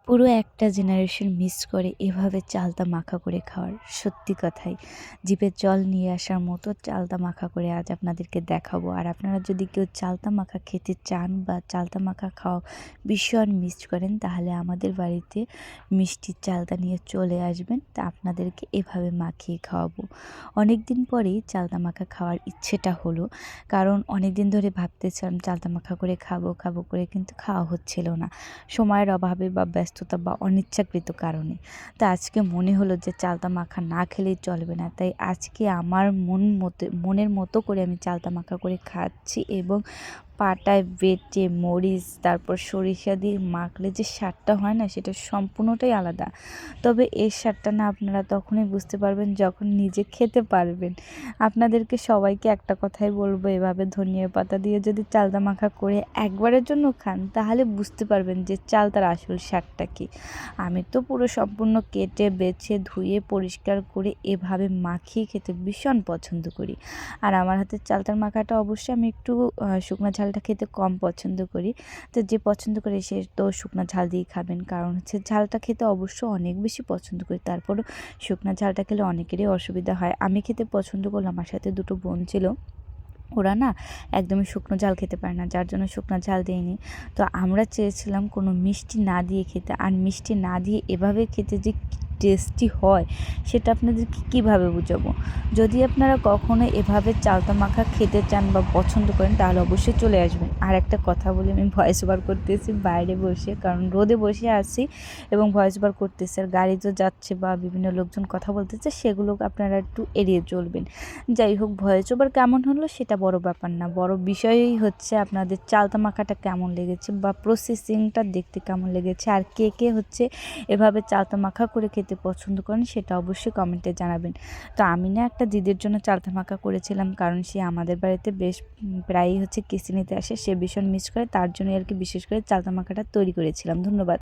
পুরো একটা generation miss করে এভাবে চালতা মাখা করে খাওয়ার। সত্যি কথাই জিভে জল নিয়ে আসার মতো চালতা মাখা করে আজ আপনাদেরকে দেখাবো। আর আপনারা যদি কেউ চালতা মাখা খেতে চান বা চালতা মাখা খাওয়া ভীষণ মিস করেন, তাহলে আমাদের বাড়িতে মিষ্টির চালতা নিয়ে চলে আসবেন, তা আপনাদেরকে এভাবে মাখিয়ে খাওয়াবো। অনেক দিন পরেই চালতা মাখা খাওয়ার ইচ্ছেটা হলো, কারণ অনেক দিন ধরে ভাবতেছিলাম চালতা মাখা করে খাবো খাবো করে, কিন্তু খাওয়া হচ্ছিল না সময়ের অভাবে বা ব্যস্ততা বা অনিচ্ছাকৃত কারণে। তা আজকে মনে হলো যে চালতা মাখা না খেলেই চলবে না, তাই আজকে আমার মনের মতো করে আমি চালতা মাখা করে খাচ্ছি। এবং পাটায় বেটে মরিচ তারপর সরিষা দিয়ে মাখলে যে স্বাদটা হয় না, সেটা সম্পূর্ণটাই আলাদা। তবে এর স্বাদটা না আপনারা তখনই বুঝতে পারবেন যখন নিজে খেতে পারবেন। আপনাদেরকে সবাইকে একটা কথাই বলবো, এভাবে ধনিয়া পাতা দিয়ে যদি চালতা মাখা করে একবারের জন্য খান, তাহলে বুঝতে পারবেন যে চালতার আসল স্বাদটা কী। আমি তো পুরো সম্পূর্ণ কেটে বেছে ধুয়ে পরিষ্কার করে এভাবে মাখিয়ে খেতে ভীষণ পছন্দ করি। আর আমার হাতের চালতার মাখাটা অবশ্যই আমি একটু শুকনো ঝালটা খেতে কম পছন্দ করি। তো যে পছন্দ করে সে তো শুকনো ঝাল দিয়েই খাবেন, কারণ হচ্ছে ঝালটা খেতে অবশ্য অনেক বেশি পছন্দ করি। তারপরও শুকনো ঝালটা খেলে অনেকেরই অসুবিধা হয়। আমি খেতে পছন্দ করলাম, আমার সাথে দুটো বোন ছিল, ওরা না একদমই শুকনো ঝাল খেতে পারে না, যার জন্য শুকনো ঝাল দেয়নি। তো আমরা চেয়েছিলাম কোনো মিষ্টি না দিয়ে খেতে, আর মিষ্টি না দিয়ে এভাবে খেতে যে টেস্টি হয় সেটা আপনাদেরকে কীভাবে বুঝাবো। যদি আপনারা কখনো এভাবে চালতা মাখা খেতে চান বা পছন্দ করেন, তাহলে অবশ্যই চলে আসবেন। আর একটা কথা বলি, আমি ভয়েস ওভার করতেছি বাইরে বসে, কারণ রোদে বসে আছি এবং ভয়েস ওভার করতেছি। আর গাড়ি তো যাচ্ছে বা বিভিন্ন লোকজন কথা বলতেছে, সেগুলো আপনারা একটু এড়িয়ে চলবেন। যাই হোক, ভয়েস ওভার কেমন হলো সেটা বড় ব্যাপার না, বড় বিষয়ই হচ্ছে আপনাদের চালতা মাখাটা কেমন লেগেছে বা প্রসেসিংটা দেখতে কেমন লেগেছে, আর কে কে হচ্ছে এভাবে চালতা মাখা করে খেতে পছন্দ করেন সেটা অবশ্যই কমেন্টে জানাবেন। তো আমি না একটা দিদির জন্য চালতা মাখা করেছিলাম, কারণ সে আমাদের বাড়িতে বেশ প্রায়ই হচ্ছে কিস্তি নিতে আসে, সে ভীষণ মিস করে, তার জন্য আর কি বিশেষ করে চালতা মাখাটা তৈরি করেছিলাম। ধন্যবাদ।